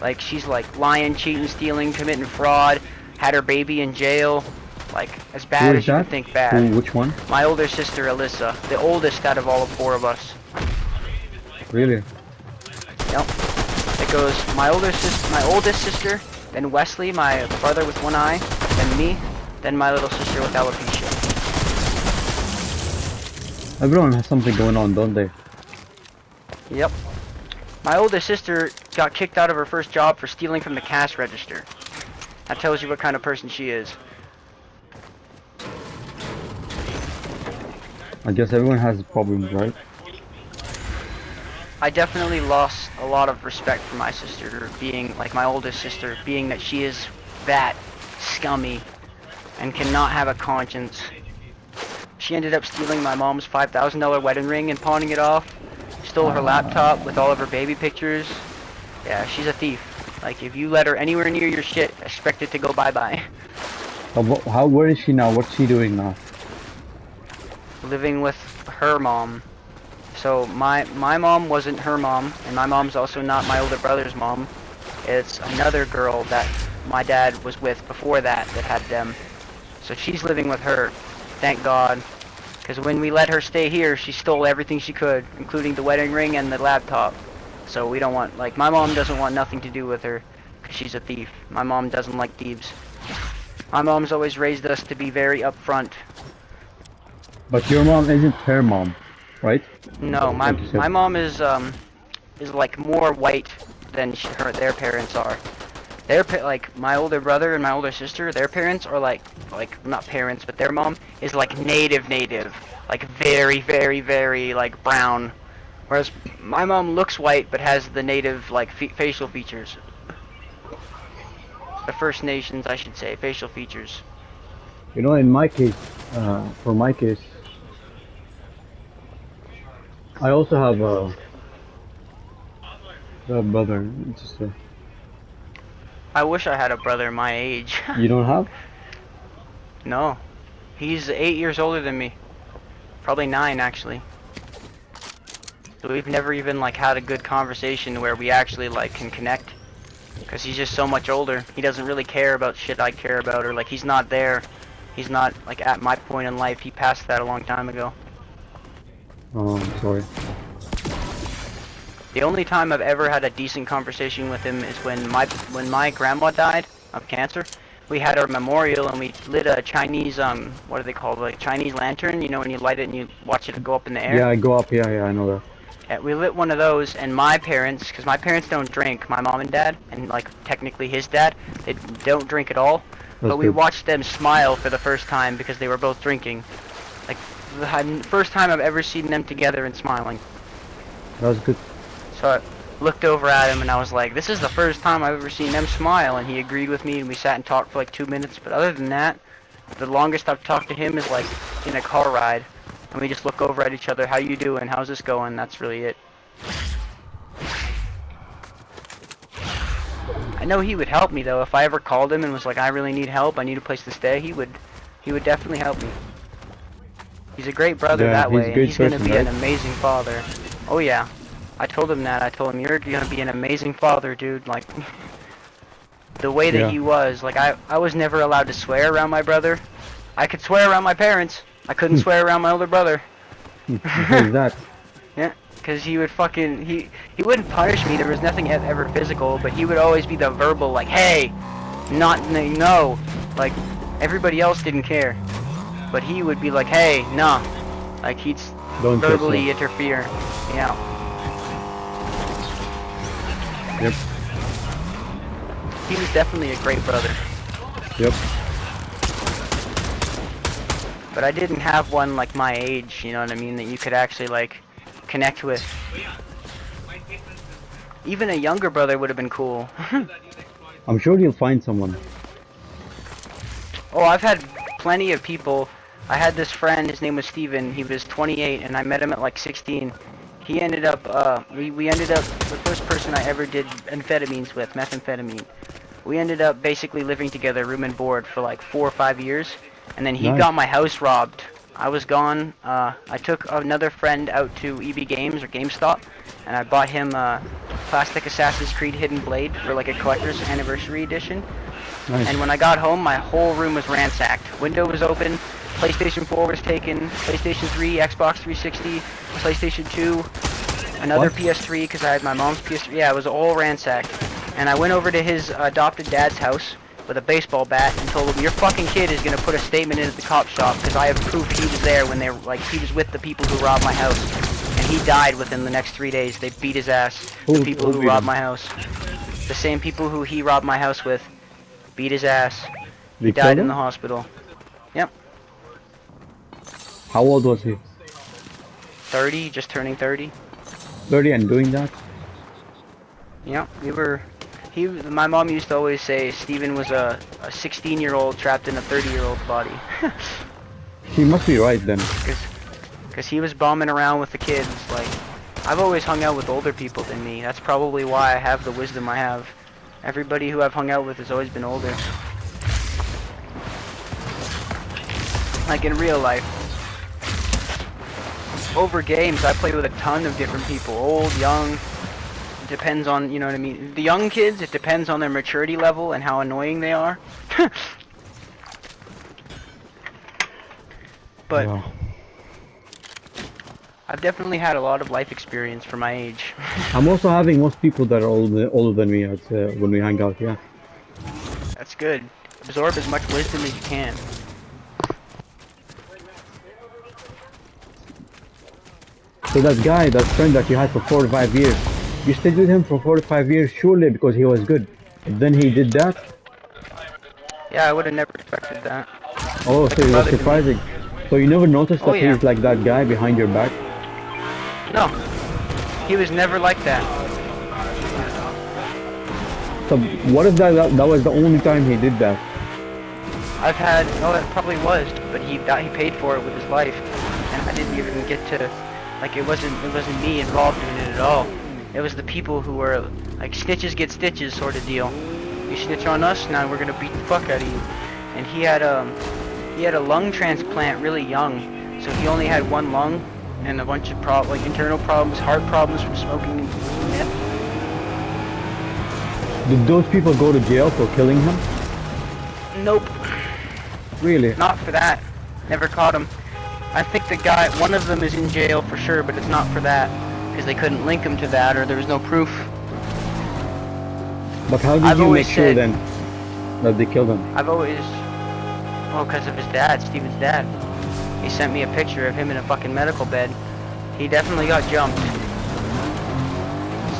Like, she's like lying, cheating, stealing, committing fraud, had her baby in jail. Like, as Who bad is as you that? could think bad. Who? Which one? My older sister, Alyssa, the oldest out of all four of us. Really? Yep. It goes my oldest sister, then Wesley, my brother with one eye, then me, then my little sister with alopecia. Everyone has something going on, don't they? Yep. My oldest sister got kicked out of her first job for stealing from the cash register. That tells you what kind of person she is. I guess everyone has problems, right? I definitely lost a lot of respect for my sister being, like my oldest sister, being that she is that scummy and cannot have a conscience. She ended up stealing my mom's $5,000 wedding ring and pawning it off. Stole her laptop with all of her baby pictures. Yeah, she's a thief. Like, if you let her anywhere near your shit, expect it to go bye-bye. Where is she now? What's she doing now? Living with her mom. So my mom wasn't her mom, and my mom's also not my older brother's mom. It's another girl that my dad was with before that had them. So she's living with her, thank God. Because when we let her stay here, she stole everything she could, including the wedding ring and the laptop. So we don't want, like, my mom doesn't want nothing to do with her, because she's a thief. My mom doesn't like thieves. My mom's always raised us to be very upfront. But your mom isn't her mom, right? No, Like you my said. mom is like more white than their parents are. Like my older brother and my older sister, their parents are like not parents, but their mom is like native, like very like brown. Whereas my mom looks white but has the native like facial features. The First Nations, I should say, facial features. You know, in my case, for my case, I also have a brother and sister. I wish I had a brother my age. You don't have? No, he's 8 years older than me. Probably 9 actually. So we've never even like had a good conversation where we actually like can connect. Cause he's just so much older. He doesn't really care about shit I care about, or like he's not there. He's not like at my point in life. He passed that a long time ago. Oh, I'm sorry. The only time I've ever had a decent conversation with him is when my grandma died of cancer. We had our memorial and we lit a Chinese what are they called, like Chinese lantern, you know, when you light it and you watch it go up in the air. Yeah, I go up. Yeah, I know that. Yeah, we lit one of those, and my parents, because my parents don't drink, my mom and dad, and like technically his dad, they don't drink at all. That's But we good. watched them smile for the first time because they were both drinking. Like the first time I've ever seen them together and smiling. That's good. So I looked over at him and I was like, this is the first time I've ever seen them smile, and he agreed with me and we sat and talked for like 2 minutes. But other than that, the longest I've talked to him is like in a car ride. And we just look over at each other, how you doing, how's this going, that's really it. I know he would help me though, if I ever called him and was like, I really need help, I need a place to stay, he would definitely help me. He's a great brother Yeah, that he's a way, and good he's gonna person, be an right? amazing father. Oh yeah. I told him that, I told him, you're gonna be an amazing father, dude, like, the way that Yeah. he was, like, I was never allowed to swear around my brother. I could swear around my parents, I couldn't swear around my older brother. Why is that? Yeah, because he would fucking, he wouldn't punish me, there was nothing ever physical, but he would always be the verbal, like, hey, not, no, like, everybody else didn't care, but he would be like, hey, nah, like, he'd Don't touch verbally me. interfere, yeah. Yep. He was definitely a great brother, Yep. but I didn't have one like my age, you know what I mean, that you could actually, like, connect with. Even a younger brother would have been cool. I'm sure you'll find someone. Oh, I've had plenty of people. I had this friend, his name was Steven, he was 28, and I met him at like 16. He ended up, we ended up, the first person I ever did amphetamines with, methamphetamine. We ended up basically living together, room and board, for like 4 or 5 years, and then he Nice. got my house robbed. I was gone. I took another friend out to EB Games or GameStop, and I bought him a plastic Assassin's Creed Hidden Blade for like a collector's anniversary edition. Nice. And when I got home, my whole room was ransacked. Window was open, PlayStation 4 was taken, PlayStation 3, Xbox 360, PlayStation 2, another What? PS3 because I had my mom's PS3. Yeah, it was all ransacked. And I went over to his adopted dad's house with a baseball bat and told him, your fucking kid is gonna put a statement in at the cop shop because I have proof he was there when they were, like, he was with the people who robbed my house. And he died within the next 3 days. They beat his ass. The people who beat robbed him? my house. The same people who he robbed my house with beat his ass. They He killed died in him? the hospital. Yep. How old was he? 30, just turning 30. 30 and doing that? Yep, my mom used to always say Steven was a 16-year-old trapped in a 30-year-old's body. He must be right then. Because he was bombing around with the kids. Like, I've always hung out with older people than me. That's probably why I have the wisdom I have. Everybody who I've hung out with has always been older. Like in real life. Over games, I play with a ton of different people. Old, young. It depends on, you know what I mean? The young kids, it depends on their maturity level and how annoying they are. But Yeah. I've definitely had a lot of life experience for my age. I'm also having most people that are older than me when we hang out, yeah. That's good. Absorb as much wisdom as you can. So that guy, that friend that you had for 4 or 5 years, you stayed with him for 4 or 5 years surely because he was good. Then he did that? Yeah, I would have never expected that. Oh, Like so a it was brother to me. surprising. So you never noticed Oh, that yeah. he's like that guy behind your back? No, he was never like that. So what if that was the only time he did that? I've had, oh, it probably was, but he paid for it with his life, and I didn't even get to, like, it wasn't me involved in it at all. It was the people who were like snitches get stitches sort of deal. You snitch on us, now we're gonna beat the fuck out of you. And he had a lung transplant really young, so he only had one lung and a bunch of like internal problems, heart problems from smoking meth. Did those people go to jail for killing him? Nope. Really? Not for that. Never caught him. I think the guy, one of them is in jail for sure, but it's not for that. Because they couldn't link him to that, or there was no proof. But how did I've you always make sure said- then that they killed him? I've always... Oh, because of his dad, Steven's dad. He sent me a picture of him in a fucking medical bed. He definitely got jumped.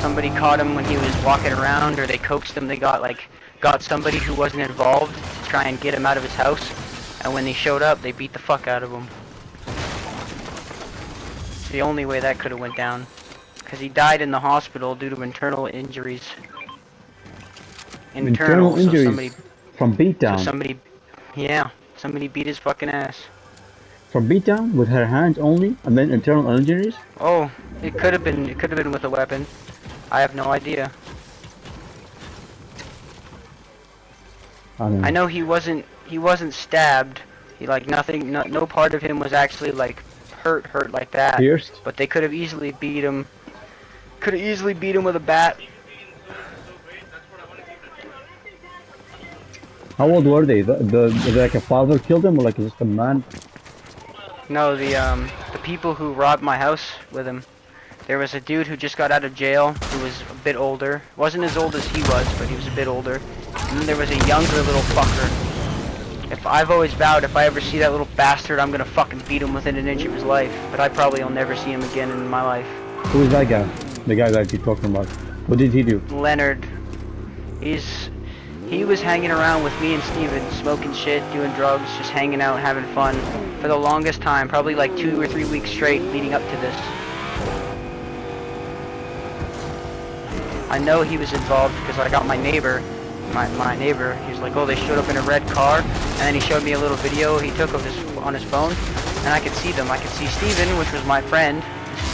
Somebody caught him when he was walking around, or they coaxed him. They got somebody who wasn't involved to try and get him out of his house. And when they showed up, they beat the fuck out of him. It's the only way that could have went down. Because he died in the hospital due to internal injuries. Internal injuries from beatdown. So somebody beat his fucking ass. From beatdown with her hands only, and then internal injuries. Oh, it could have been with a weapon. I have no idea. I know he wasn't stabbed. He like nothing, no part of him was actually like hurt like that. Pierced. But they could have easily beat him. Could have easily beat him with a bat. How old were they? Like a father killed him, or like just a man? No, the people who robbed my house with him. There was a dude who just got out of jail who was a bit older. Wasn't as old as he was, but he was a bit older. And then there was a younger little fucker. I've always vowed if I ever see that little bastard, I'm gonna fucking beat him within an inch of his life. But I probably will never see him again in my life. Who is that guy? The guy that you're talking about. What did he do? Leonard. He was hanging around with me and Steven, smoking shit, doing drugs, just hanging out, having fun for the longest time, probably like 2 or 3 weeks straight leading up to this. I know he was involved because I got my neighbor, he was like, oh, they showed up in a red car, and then he showed me a little video he took of on his phone, and I could see them. I could see Steven, which was my friend,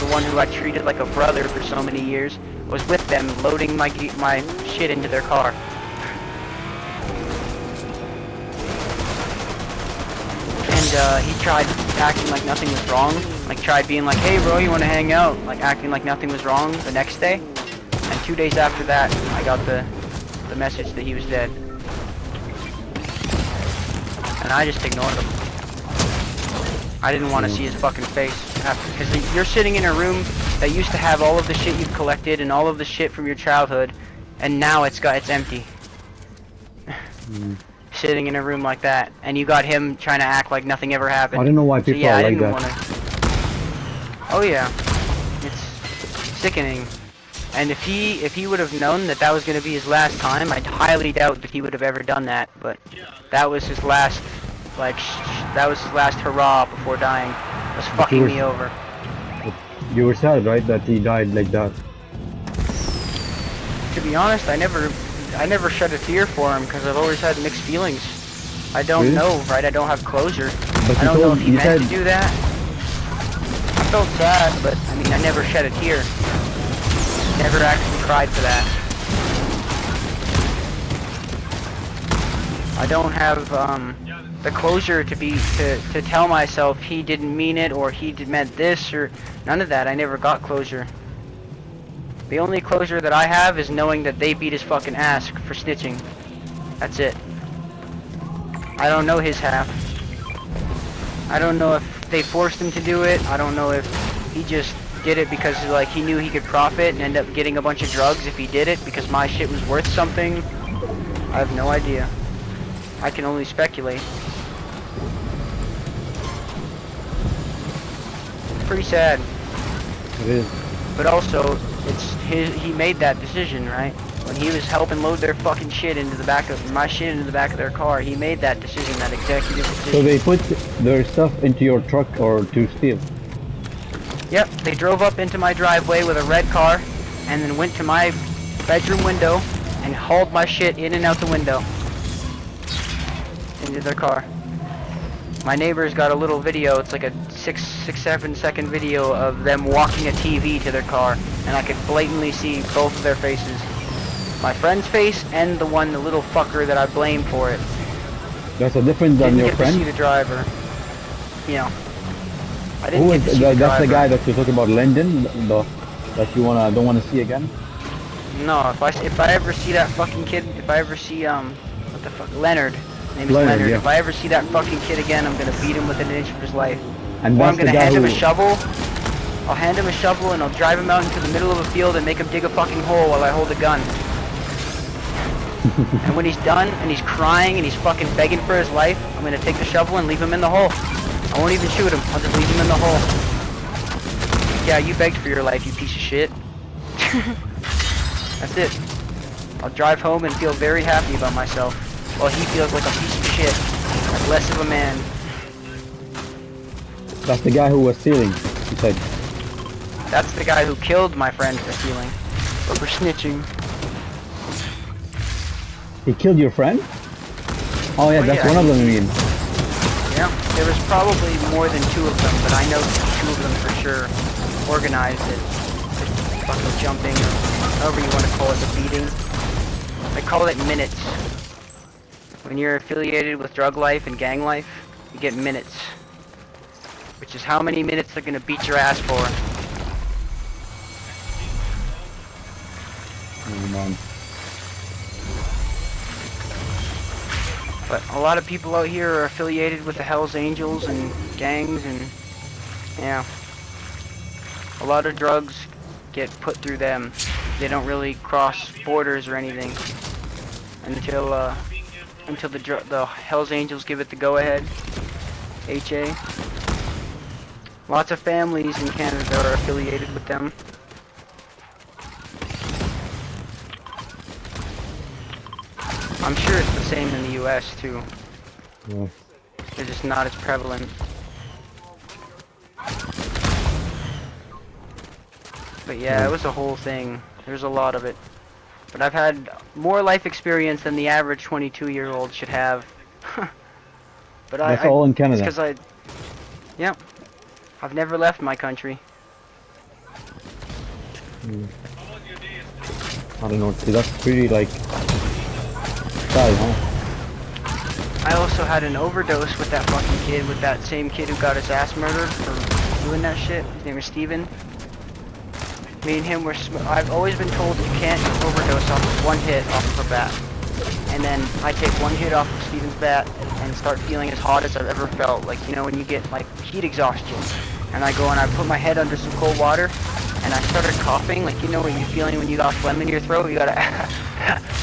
the one who I treated like a brother for so many years, was with them, loading my shit into their car. And he tried acting like nothing was wrong. Like tried being like, hey bro, you want to hang out? Like acting like nothing was wrong the next day. And 2 days after that, I got the message that he was dead. And I just ignored him. I didn't want to see his fucking face after, because you're sitting in a room that used to have all of the shit you've collected and all of the shit from your childhood, and now it's empty. Sitting in a room like that, and you got him trying to act like nothing ever happened. I don't know why people are like that. Oh yeah, it's sickening. And if he would have known that that was going to be his last time, I highly doubt that he would have ever done that. But that was his last, that was his last hurrah before dying. It was fucking me over. You were sad, right, that he died like that? To be honest, I never shed a tear for him because I've always had mixed feelings. I don't know, right? I don't have closure. But I don't know if he meant to do that. I felt sad, but I mean, I never shed a tear. Never actually cried for that. I don't have the closure to tell myself he didn't mean it or he meant this or none of that. I never got closure. The only closure that I have is knowing that they beat his fucking ass for snitching. That's it. I don't know his half. I don't know if they forced him to do it. I don't know if he just did it because like he knew he could profit and end up getting a bunch of drugs if he did it because my shit was worth something. I have no idea. I can only speculate. Pretty sad. It is. But also, he made that decision, right? When he was helping load their fucking shit into the back of my shit into the back of their car, he made that decision, that executive decision. So they put their stuff into your truck or to steal? Yep, they drove up into my driveway with a red car and then went to my bedroom window and hauled my shit in and out the window into their car. My neighbor's got a little video, it's like a 7 second video of them walking a TV to their car, and I could blatantly see both of their faces. My friend's face and the little fucker that I blame for it. That's a different than your friend? Didn't get to see the driver. You know. I didn't Who get to is see the that's driver. the guy that you talk about, Lyndon, that you don't wanna see again? No, if I ever see that fucking kid, if I ever see what the fuck, Leonard. His name is Leonard, Leonard. yeah. If I ever see that fucking kid again, I'm gonna beat him within an inch of his life. And Or I'm that's the gonna guy hand him a who... shovel. I'll hand him a shovel and I'll drive him out into the middle of a field and make him dig a fucking hole while I hold a gun. And when he's done and he's crying and he's fucking begging for his life, I'm gonna take the shovel and leave him in the hole. I won't even shoot him. I'll just leave him in the hole. Yeah, you begged for your life, you piece of shit. That's it. I'll drive home and feel very happy about myself, while he feels like a piece of shit, like less of a man. That's the guy who was stealing, he said. That's the guy who killed my friend for stealing, or for snitching. He killed your friend? Oh yeah, that's yeah, one of them, you mean? Yeah, there was probably more than 2 of them, but I know 2 of them for sure organized it. The fucking jumping, or however you want to call it, the beating. I call it minutes. When you're affiliated with drug life and gang life, you get minutes. Which is how many minutes they're gonna beat your ass for. Oh, man. But a lot of people out here are affiliated with the Hells Angels and gangs and yeah. A lot of drugs get put through them. They don't really cross borders or anything until the Hells Angels give it the go-ahead. HA. Lots of families in Canada are affiliated with them. I'm sure it's the same in the US too. Yeah. They're just not as prevalent. But yeah, it was a whole thing. There's a lot of it. But I've had more life experience than the average 22-year-old should have. But That's all in Canada. Because yeah, I've never left my country. I don't know, see, that's pretty like sad, huh? I also had an overdose with that fucking kid, with that same kid who got his ass murdered for doing that shit. His name is Steven. Me and him were, I've always been told you can't overdose off of one hit off of a bat. And then I take one hit off of Steven's bat and start feeling as hot as I've ever felt. Like, you know, when you get, like, heat exhaustion. And I go and I put my head under some cold water, and I started coughing. Like, you know what you're feeling when you got phlegm in your throat? You gotta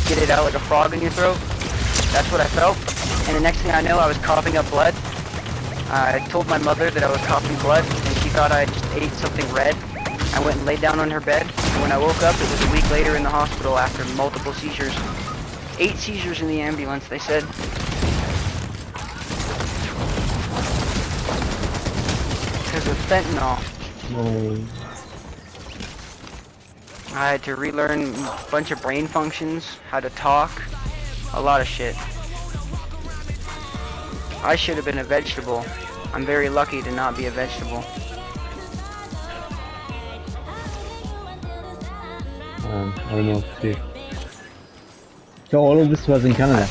get it out like a frog in your throat. That's what I felt. And the next thing I know, I was coughing up blood. I told my mother that I was coughing blood, and she thought I just ate something red. I went and laid down on her bed, and when I woke up, it was a week later in the hospital after multiple seizures. 8 seizures in the ambulance, they said. Because of fentanyl. No. I had to relearn a bunch of brain functions, how to talk, a lot of shit. I should have been a vegetable. I'm very lucky to not be a vegetable. I don't know. See. So all of this was in Canada?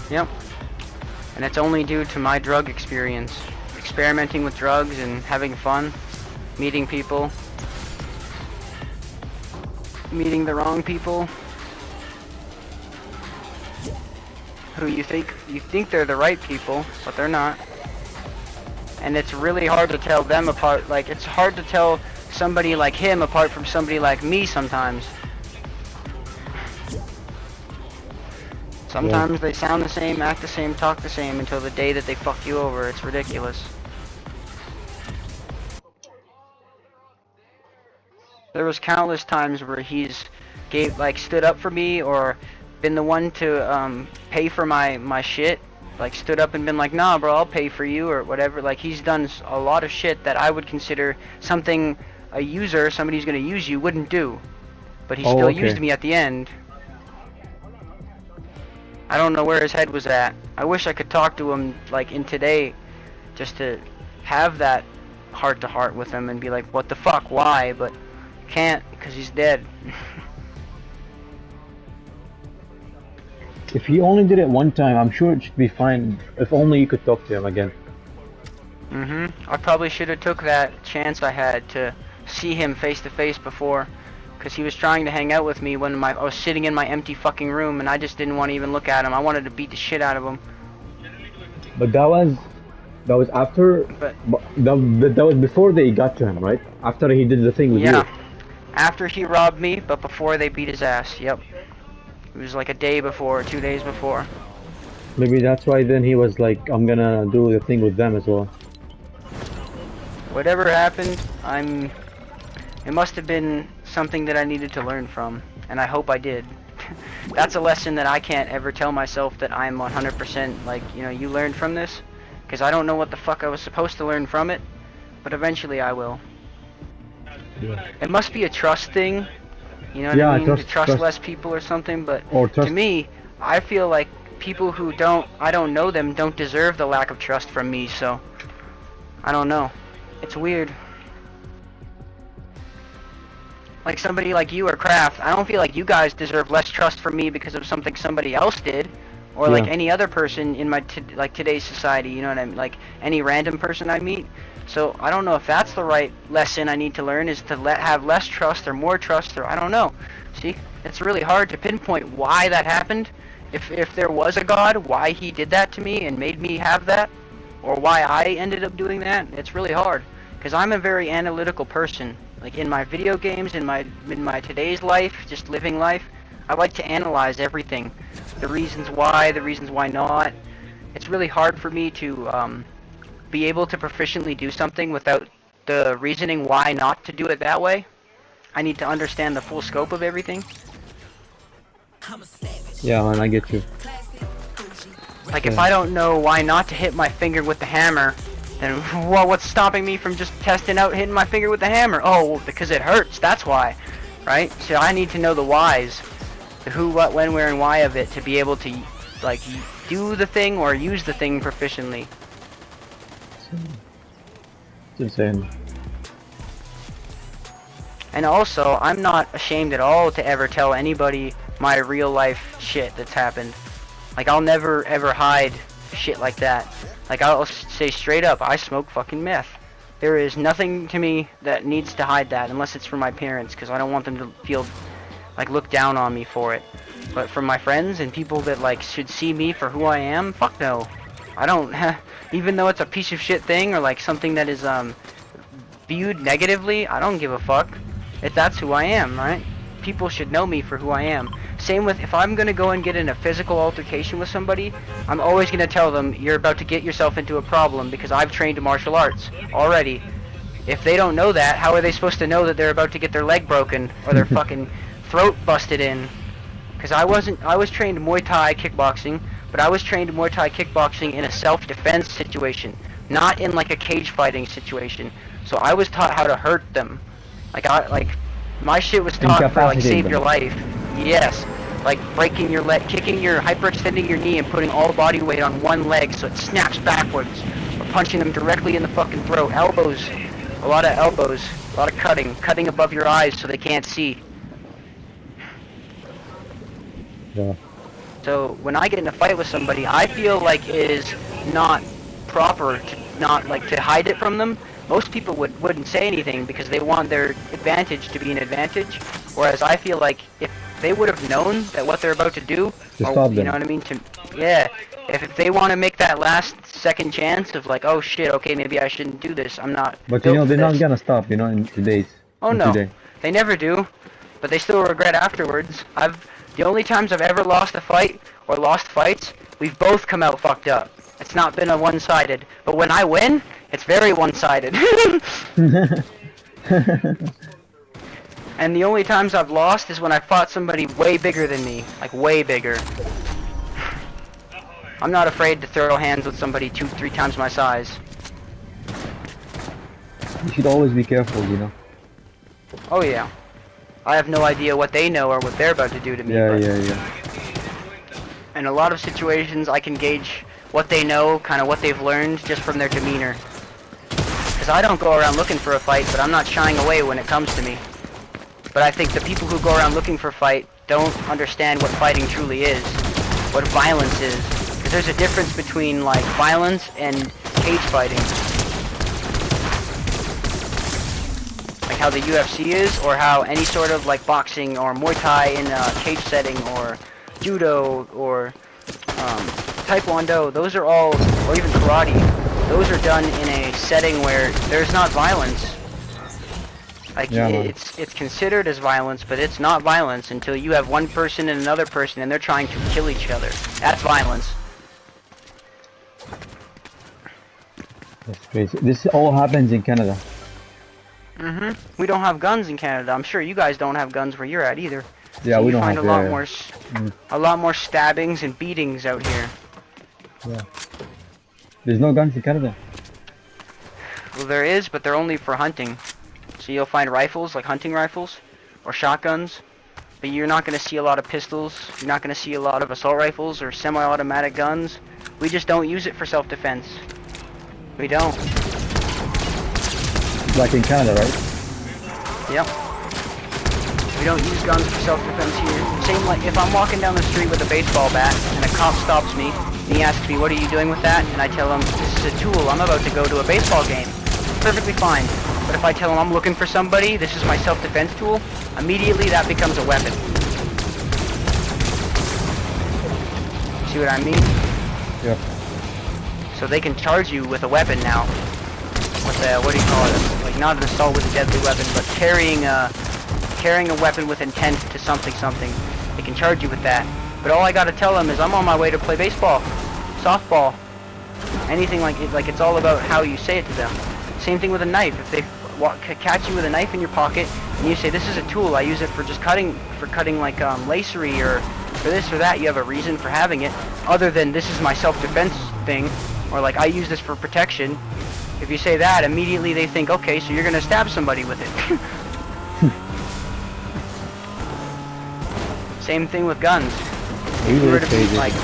Yep. And it's only due to my drug experience. Experimenting with drugs and having fun. Meeting people. Meeting the wrong people. Who you think they're the right people, but they're not. And it's really hard to tell them apart. Like, it's hard to tell somebody like him apart from somebody like me sometimes. Sometimes they sound the same, act the same, talk the same until the day that they fuck you over. It's ridiculous. There was countless times where he's stood up for me or been the one to pay for my shit. Like, stood up and been like, nah bro, I'll pay for you or whatever. Like, he's done a lot of shit that I would consider something a user, somebody who's gonna use you, wouldn't do. But he still used me at the end. I don't know where his head was at. I wish I could talk to him, like, in today, just to have that heart-to-heart with him and be like, what the fuck, why? But can't, because he's dead. If he only did it one time, I'm sure it should be fine. If only you could talk to him again. I probably should have took that chance I had to see him face to face before. Because he was trying to hang out with me when I was sitting in my empty fucking room and I just didn't want to even look at him. I wanted to beat the shit out of him. But that was after, that was before they got to him, right? After he did the thing with you. Yeah. After he robbed me, but before they beat his ass. Yep. It was like a day before, 2 days before. Maybe that's why then he was like, I'm gonna do the thing with them as well. Whatever happened, it must have been something that I needed to learn from, and I hope I did. That's a lesson that I can't ever tell myself that I'm 100% like, you know, you learned from this, because I don't know what the fuck I was supposed to learn from it, but eventually I will. Yeah. It must be a trust thing, you know what I mean? To trust less people or something, but to me, I feel like people who I don't know them, don't deserve the lack of trust from me, so I don't know. It's weird. Like somebody like you or Kraft, I don't feel like you guys deserve less trust from me because of something somebody else did, or like any other person in my today's society. You know what I mean? Like any random person I meet. So I don't know if that's the right lesson I need to learn, is to have less trust or more trust, or I don't know. See, it's really hard to pinpoint why that happened. If there was a God, why he did that to me and made me have that, or why I ended up doing that. It's really hard because I'm a very analytical person. Like in my video games, in my today's life, just living life, I like to analyze everything. The reasons why not. It's really hard for me to be able to proficiently do something without the reasoning why not to do it that way. I need to understand the full scope of everything. Yeah, man, I get you. Like if I don't know why not to hit my finger with the hammer, then what's stopping me from just testing out hitting my finger with the hammer? Oh, because it hurts, that's why, right? So I need to know the whys, the who, what, when, where, and why of it to be able to, like, do the thing or use the thing proficiently. It's insane. And also, I'm not ashamed at all to ever tell anybody my real life shit that's happened. Like, I'll never ever hide shit like that. Like, I'll say straight up, I smoke fucking meth. There is nothing to me that needs to hide that unless it's from my parents, because I don't want them to feel like look down on me for it. But from my friends and people that like should see me for who I am, fuck no. I don't even though it's a piece of shit thing or like something that is viewed negatively, I don't give a fuck. If that's who I am, right? People should know me for who I am. Same with if I'm gonna go and get in a physical altercation with somebody, I'm always gonna tell them you're about to get yourself into a problem because I've trained martial arts already. If they don't know that, how are they supposed to know that they're about to get their leg broken or their fucking throat busted in? Because I was trained Muay Thai kickboxing, but I was trained Muay Thai kickboxing in a self-defense situation, not in like a cage fighting situation. So I was taught how to hurt them. My shit was taught for like save your life. Yes. Like breaking your leg, kicking your, hyperextending your knee and putting all body weight on one leg so it snaps backwards. Or punching them directly in the fucking throat. Elbows. A lot of elbows. A lot of cutting. Cutting above your eyes so they can't see. Yeah. So when I get in a fight with somebody, I feel like it is not proper to not like to hide it from them. Most people wouldn't say anything because they want their advantage to be an advantage. Whereas I feel like if they would have known that what they're about to do, or, you know what I mean? Yeah, if they want to make that last second chance of like, oh shit, okay, maybe I shouldn't do this. I'm not. But you know they're not gonna stop. You know in today's. Oh no, they never do. But they still regret afterwards. The only times I've ever lost a fight or lost fights, we've both come out fucked up. It's not been a one-sided. But when I win, it's very one-sided. And the only times I've lost is when I fought somebody way bigger than me. Like, way bigger. I'm not afraid to throw hands with somebody 2-3 times my size. You should always be careful, you know. Oh yeah. I have no idea what they know or what they're about to do to me. Yeah. In a lot of situations, I can gauge what they know, kind of what they've learned, just from their demeanor. Because I don't go around looking for a fight, but I'm not shying away when it comes to me. But I think the people who go around looking for a fight don't understand what fighting truly is, what violence is. Because there's a difference between, like, violence and cage fighting. Like how the UFC is, or how any sort of like boxing or Muay Thai in a cage setting, or Judo, or Taekwondo, those are all, or even Karate, those are done in a setting where there's not violence. Like, yeah, it's considered as violence, but it's not violence until you have one person and another person and they're trying to kill each other. That's violence. That's crazy. This all happens in Canada. We don't have guns in Canada. I'm sure you guys don't have guns where you're at either. Yeah, so we don't have. You find a lot more stabbings and beatings out here. Yeah. There's no guns in Canada. Well, there is, but they're only for hunting. So you'll find rifles, like hunting rifles, or shotguns. But you're not going to see a lot of pistols. You're not going to see a lot of assault rifles or semi-automatic guns. We just don't use it for self-defense. We don't. Like in Canada, right? Yep. We don't use guns for self-defense here. Same like if I'm walking down the street with a baseball bat and a cop stops me and he asks me, what are you doing with that? And I tell him, this is a tool, I'm about to go to a baseball game. Perfectly fine. But if I tell him I'm looking for somebody, this is my self-defense tool, immediately that becomes a weapon. See what I mean? Yep. So they can charge you with a weapon now. With a, what do you call it? Like not an assault with a deadly weapon, but carrying a weapon with intent to something. They can charge you with that. But all I gotta tell them is I'm on my way to play baseball, softball, anything like it. Like it's all about how you say it to them. Same thing with a knife. If they catch you with a knife in your pocket and you say this is a tool, I use it for just cutting like lacery or for this or that, you have a reason for having it other than this is my self-defense thing, or like I use this for protection. If you say that, immediately they think, okay, so you're gonna stab somebody with it. Same thing with guns. If you were to be like,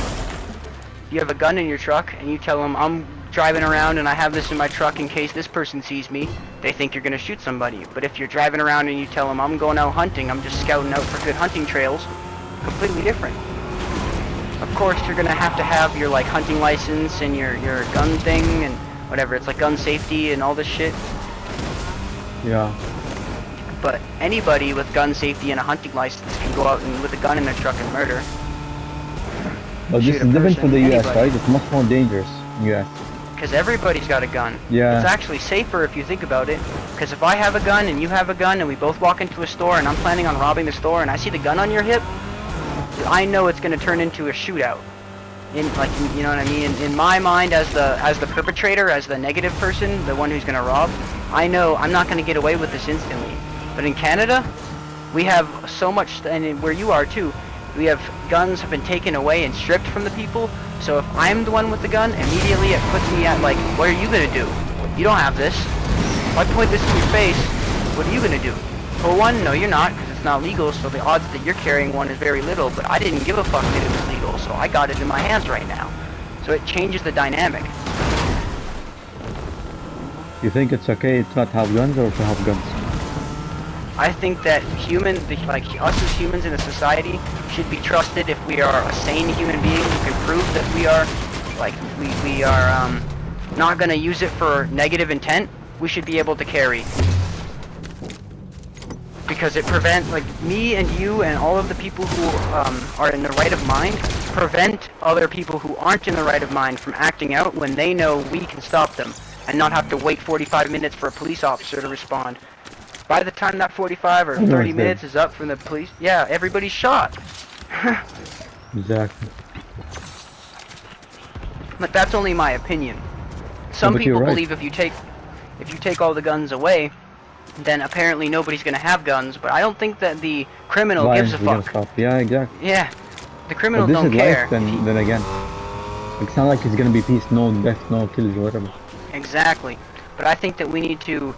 you have a gun in your truck and you tell them I'm driving around and I have this in my truck in case this person sees me, they think you're gonna shoot somebody. But if you're driving around and you tell them I'm going out hunting, I'm just scouting out for good hunting trails, completely different. of course you're gonna have to have your like hunting license and your gun thing and whatever. It's like gun safety and all this shit. Yeah. But anybody with gun safety and a hunting license can go out and with a gun in their truck and murder. But this is different from the US, right? It's much more dangerous in US. Because everybody's got a gun. Yeah. It's actually safer if you think about it. Because if I have a gun and you have a gun and we both walk into a store and I'm planning on robbing the store and I see the gun on your hip, I know it's going to turn into a shootout. You know what I mean? In my mind, as the perpetrator, as the negative person, the one who's going to rob, I know I'm not going to get away with this instantly. But in Canada, we have so much, and where you are too, we have guns have been taken away and stripped from the people. So if I'm the one with the gun, immediately it puts me at like, what are you going to do? You don't have this. If I point this in your face, what are you going to do? For one, no you're not, because it's not legal, so the odds that you're carrying one is very little, but I didn't give a fuck that it was legal, so I got it in my hands right now. So it changes the dynamic. You think it's okay to not have guns or to have guns? I think that like us as humans in a society should be trusted if we are a sane human being who can prove that we are, like, we are not gonna use it for negative intent. We should be able to carry. Because it prevents, like, me and you and all of the people who are in the right of mind prevent other people who aren't in the right of mind from acting out when they know we can stop them and not have to wait 45 minutes for a police officer to respond. By the time that 45 or 30 minutes is up from the police, yeah, everybody's shot. Exactly. But that's only my opinion. Some people believe if you take all the guns away, then apparently nobody's gonna have guns. But I don't think that the criminal gives a fuck. Yeah, exactly. Yeah, the criminal but don't care. Then again, it's not like it's gonna be peace, no death, no kills, whatever. Exactly. But I think that we need to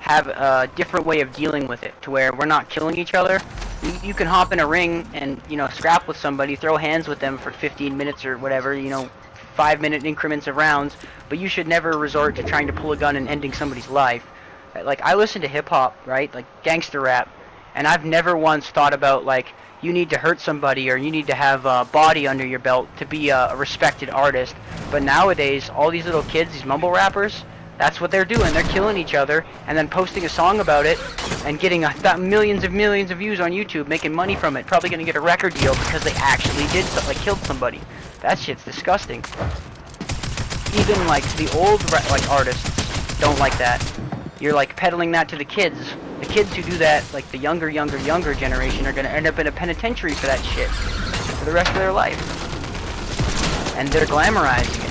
have a different way of dealing with it, to where we're not killing each other. You can hop in a ring and, you know, scrap with somebody, throw hands with them for 15 minutes or whatever, you know, 5-minute increments of rounds, but you should never resort to trying to pull a gun and ending somebody's life. Like, I listen to hip-hop, right, like gangster rap, and I've never once thought about, like, you need to hurt somebody or you need to have a body under your belt to be a respected artist. But nowadays, all these little kids, these mumble rappers, that's what they're doing. They're killing each other and then posting a song about it and getting millions of views on YouTube, making money from it. Probably gonna get a record deal because they actually did something, like killed somebody. That shit's disgusting. Even like the old like artists don't like that. You're like peddling that to the kids. The kids who do that, like the younger generation, are gonna end up in a penitentiary for that shit for the rest of their life. And they're glamorizing it.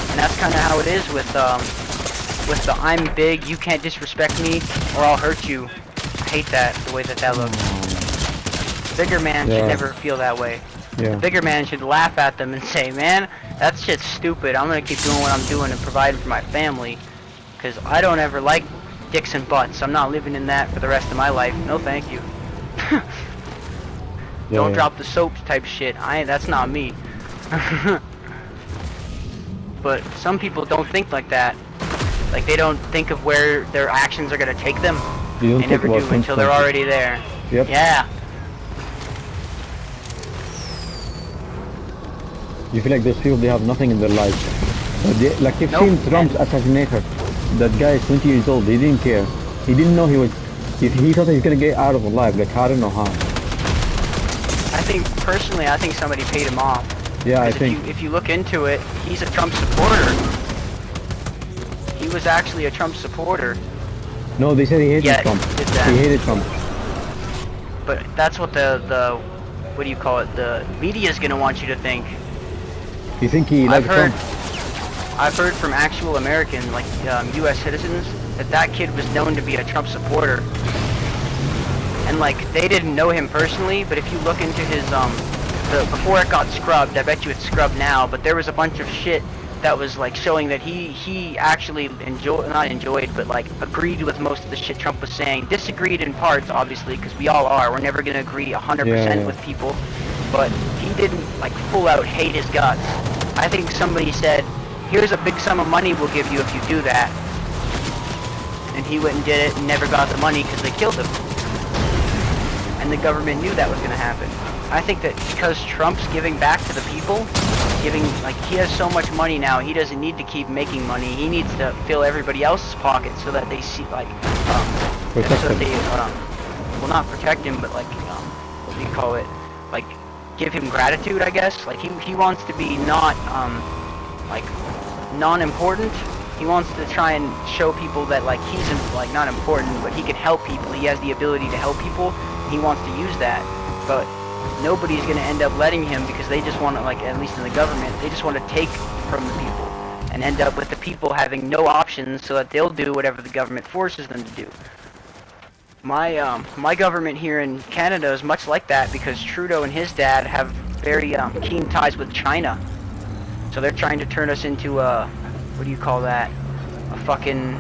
And that's kind of how it is with the I'm big, you can't disrespect me, or I'll hurt you. I hate that, the way that looks. Bigger man should never feel that way. Yeah. The bigger man should laugh at them and say, man, that shit's stupid. I'm gonna keep doing what I'm doing and providing for my family. Because I don't ever like dicks and butts. I'm not living in that for the rest of my life. No thank you. Don't drop the soap type shit. That's not me. But some people don't think like that. Like, they don't think of where their actions are gonna take them. They never do until they're already there. Yep. Yeah. You feel like those people, they have nothing in their lives. Like, you've seen Trump's assassinator. That guy is 20 years old. He didn't care. He didn't know he thought he was gonna get out of alive. Like, I don't know how. I think somebody paid him off. Yeah, I think. If you look into it, he's a Trump supporter. He was actually a Trump supporter. No, they said he hated Trump. He hated Trump. But that's what the what do you call it? The media's gonna want you to think. You think he liked Trump? I've heard from actual American, like U.S. citizens, that kid was known to be a Trump supporter. And like, they didn't know him personally, but if you look into his before it got scrubbed, I bet you it's scrubbed now, but there was a bunch of shit that was like showing that he actually not enjoyed, but like agreed with most of the shit Trump was saying. Disagreed in parts, obviously, because we all are. We're never gonna agree 100% with people, but he didn't like full out hate his guts. I think somebody said, here's a big sum of money we'll give you if you do that. And he went and did it and never got the money because they killed him. And the government knew that was gonna happen. I think that because Trump's giving back to the people, giving, like, he has so much money now, he doesn't need to keep making money. He needs to fill everybody else's pockets so that they see, like, so that they, well, not protect him, but, like, what do you call it? Like, give him gratitude, I guess. Like, he wants to be not, like, non-important. He wants to try and show people that, like, he's, like, not important, but he can help people. He has the ability to help people. He wants to use that, but nobody's going to end up letting him because they just want to, like, at least in the government, they just want to take from the people and end up with the people having no options so that they'll do whatever the government forces them to do. My government here in Canada is much like that because Trudeau and his dad have very keen ties with China. So they're trying to turn us into a, what do you call that? A fucking,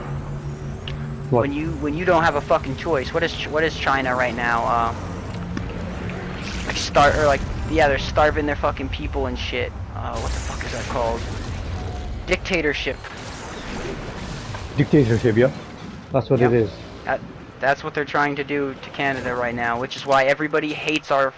what? when you don't have a fucking choice. What is China right now? Like they're starving their fucking people and shit. What the fuck is that called? Dictatorship. Dictatorship, yeah. That's what it is. That's what they're trying to do to Canada right now, which is why everybody hates our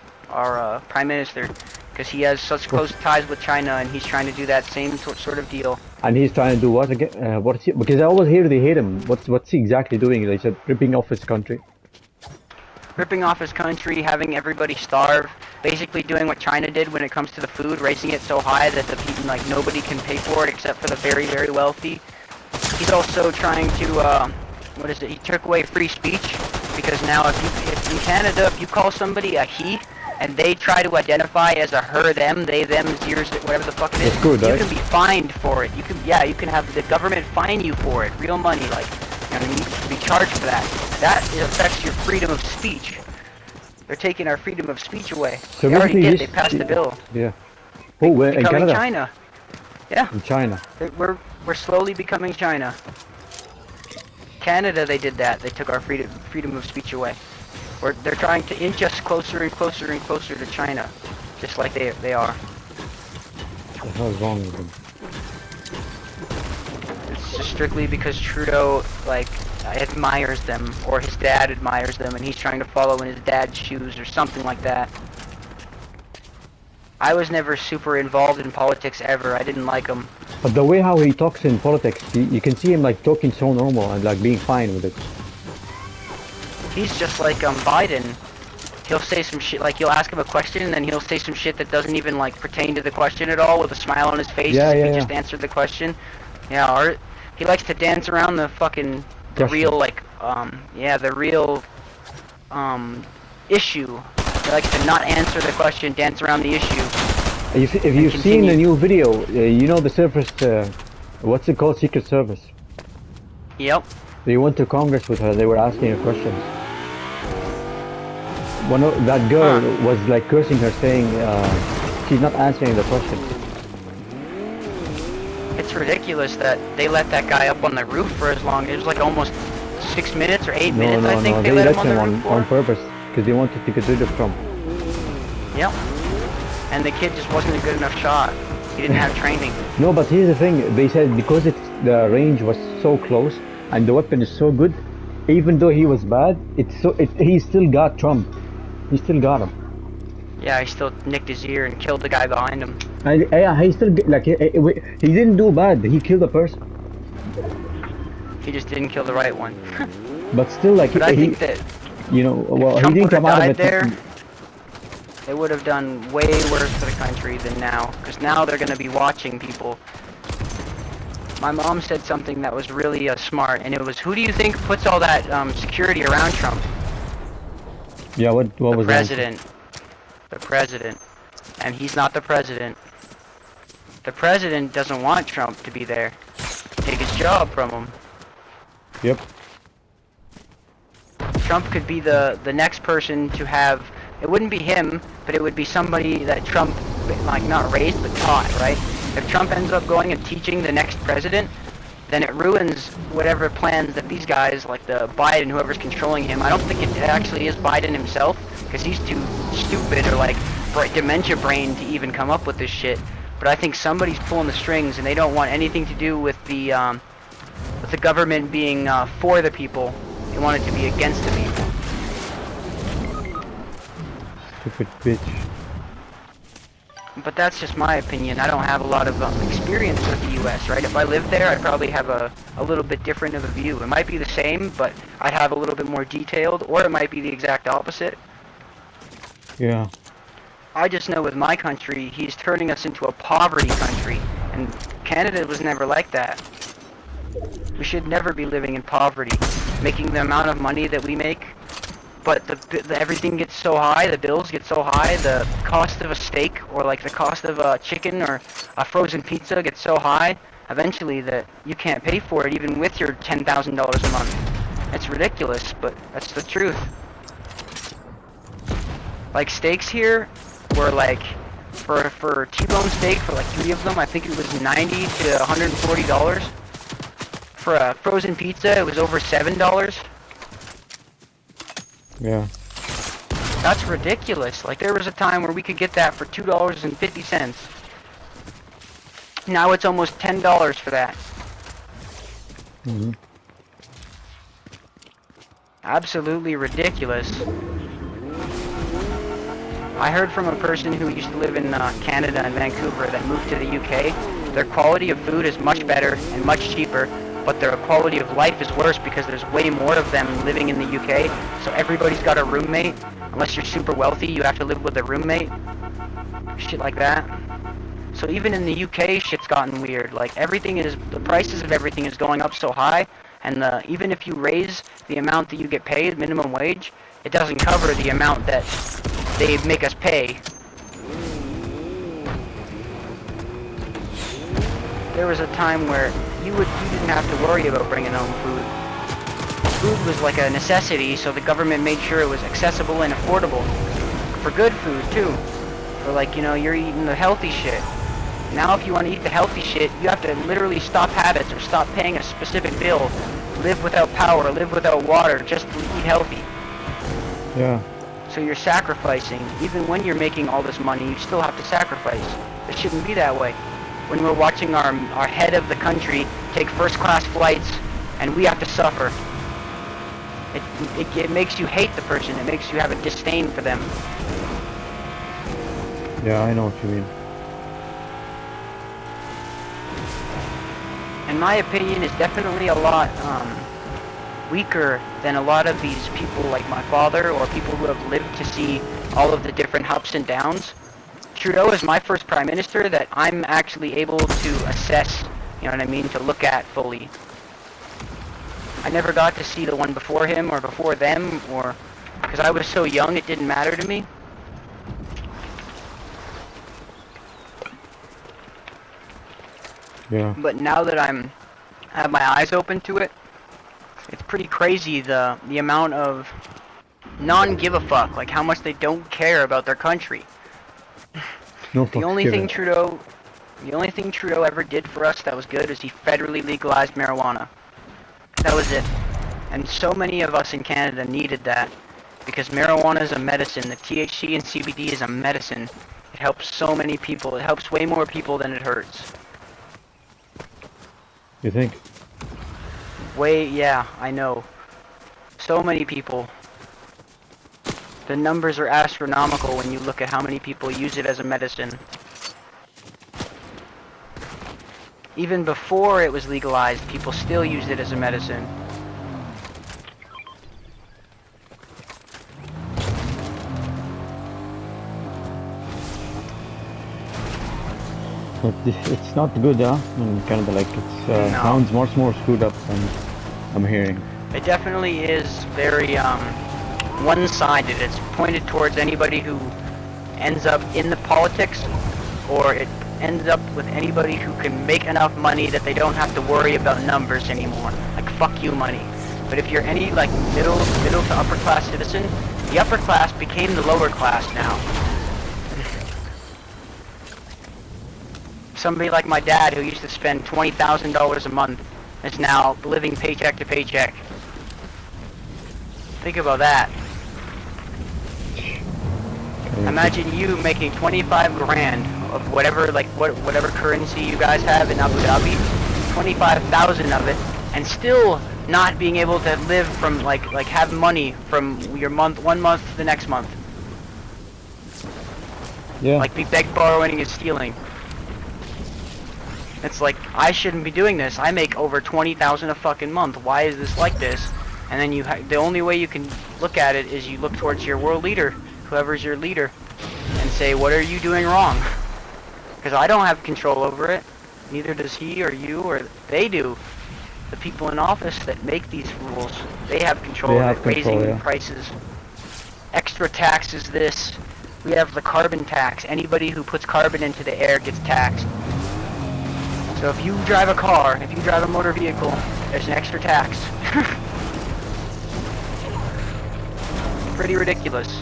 Prime Minister, because he has such close ties with China, and he's trying to do that same sort of deal. And he's trying to do what again? What is he? Because I always hear they hate him. What's he exactly doing? They said ripping off his country. Ripping off his country, having everybody starve, basically doing what China did when it comes to the food, raising it so high that the people, like, nobody can pay for it except for the very, very wealthy. He's also trying to, what is it? He took away free speech, because now if in Canada, if you call somebody a he, and they try to identify as a her, them, they, them, yours, whatever the fuck it is, good, you right? can be fined for it. You can have the government fine you for it, real money, like, you know, you can be charged for that. That affects your freedom of speech. They're taking our freedom of speech away. So they already did. this, They passed the bill. Yeah. Oh, where in Becoming Canada? China. Yeah. In China. We're slowly becoming China. Canada, they did that. They took our freedom of speech away. They're trying to inch us closer and closer and closer to China, just like they are. What the hell is wrong with them? It's just strictly because Trudeau, like, admires them, or his dad admires them, and he's trying to follow in his dad's shoes, or something like that. I was never super involved in politics ever. I didn't like him. But the way how he talks in politics, you can see him like talking so normal and like being fine with it. He's just like Biden. He'll say some shit, like you'll ask him a question and then he'll say some shit that doesn't even like pertain to the question at all, with a smile on his face as if he just answered the question. Yeah, or he likes to dance around the fucking real, like, the real issue. He likes to not answer the question, dance around the issue. If you've seen the new video, you know the Service, what's it called, Secret Service? Yep. They went to Congress with her, they were asking her questions. That girl was like cursing her, saying she's not answering the question. It's ridiculous that they let that guy up on the roof for as long. It was like almost 6 minutes or 8 minutes, I think. They let him on purpose, because they wanted to get rid of Trump. Yep. And the kid just wasn't a good enough shot. He didn't have training. No, but here's the thing. They said because the range was so close and the weapon is so good, even though he was bad, he still got Trump. He still got him. Yeah, he still nicked his ear and killed the guy behind him. Yeah, he still, like, he didn't do bad. He killed a person. He just didn't kill the right one. But still, like, but I think that, you know, well, he didn't come out of it. There, they would have done way worse for the country than now, because now they're going to be watching people. My mom said something that was really smart, and it was, who do you think puts all that security around Trump? Yeah, what was the president. The president. And he's not the president. The president doesn't want Trump to be there. Take his job from him. Yep. Trump could be the next person to have, it wouldn't be him, but it would be somebody that Trump, like, not raised but taught, right? If Trump ends up going and teaching the next president, then it ruins whatever plans that these guys, like the Biden, whoever's controlling him. I don't think it actually is Biden himself, because he's too stupid or like dementia brain to even come up with this shit. But I think somebody's pulling the strings, and they don't want anything to do with the government being for the people. They want it to be against the people. Stupid bitch. But that's just my opinion. I don't have a lot of experience with the U.S., right? If I lived there, I'd probably have a little bit different of a view. It might be the same, but I'd have a little bit more detailed, or it might be the exact opposite. Yeah. I just know with my country, he's turning us into a poverty country, and Canada was never like that. We should never be living in poverty, making the amount of money that we make, but everything gets so high, the bills get so high, the cost of a steak or like the cost of a chicken or a frozen pizza gets so high, eventually that you can't pay for it even with your $10,000 a month. It's ridiculous, but that's the truth. Like steaks here were like, for T-bone steak, for like 3 of them, I think it was $90 to $140. For a frozen pizza, it was over $7. Yeah. That's ridiculous. Like, there was a time where we could get that for $2.50. Now it's almost $10 for that. Mm-hmm. Absolutely ridiculous. I heard from a person who used to live in Canada and Vancouver that moved to the UK. Their quality of food is much better and much cheaper, but their quality of life is worse because there's way more of them living in the UK. So everybody's got a roommate. Unless you're super wealthy, you have to live with a roommate. Shit like that. So even in the UK, shit's gotten weird. Like the prices of everything is going up so high, and even if you raise the amount that you get paid, minimum wage, it doesn't cover the amount that they make us pay. There was a time where you didn't have to worry about bringing home food. Food was like a necessity, so the government made sure it was accessible and affordable. For good food, too. For like, you're eating the healthy shit. Now if you want to eat the healthy shit, you have to literally stop habits or stop paying a specific bill. Live without power, live without water, just to eat healthy. Yeah. So you're sacrificing. Even when you're making all this money, you still have to sacrifice. It shouldn't be that way. When we're watching our head of the country take first-class flights, and we have to suffer. It makes you hate the person. It makes you have a disdain for them. Yeah, I know what you mean. In my opinion, is definitely a lot weaker than a lot of these people like my father or people who have lived to see all of the different ups and downs. Trudeau is my first prime minister that I'm actually able to assess, you know what I mean, to look at fully. I never got to see the one before him or before them, or because I was so young it didn't matter to me. Yeah. But now that I have my eyes open to it, it's pretty crazy the amount of non-give-a-fuck, like how much they don't care about their country. No The only thing Trudeau ever did for us that was good is he federally legalized marijuana. That was it. And so many of us in Canada needed that because marijuana is a medicine. The THC and CBD is a medicine. It helps so many people. It helps way more people than it hurts. You think? Yeah, I know. So many people. The numbers are astronomical when you look at how many people use it as a medicine. Even before it was legalized, people still used it as a medicine. But it's not good, huh? In Canada, like it No. sounds much more screwed up than I'm hearing. It definitely is very one-sided. It's pointed towards anybody who ends up in the politics, or it ends up with anybody who can make enough money that they don't have to worry about numbers anymore. Like, fuck you money. But if you're any, like, middle to upper class citizen, the upper class became the lower class now. Somebody like my dad who used to spend $20,000 a month is now living paycheck to paycheck. Think about that. Imagine you making 25 grand of whatever, like, whatever currency you guys have in Abu Dhabi, 25,000 of it, and still not being able to live from, like have money from your one month to the next month. Yeah. Like be begged, borrowing, and stealing. It's like, I shouldn't be doing this. I make over 20,000 a fucking month. Why is this like this? And then the only way you can look at it is you look towards your world leader, whoever's your leader, and say, what are you doing wrong? Because I don't have control over it. Neither does he or you or they do. The people in office that make these rules, they have control of it, raising prices. Extra taxes this. We have the carbon tax. Anybody who puts carbon into the air gets taxed. So if you drive a car, if you drive a motor vehicle, there's an extra tax. Pretty ridiculous.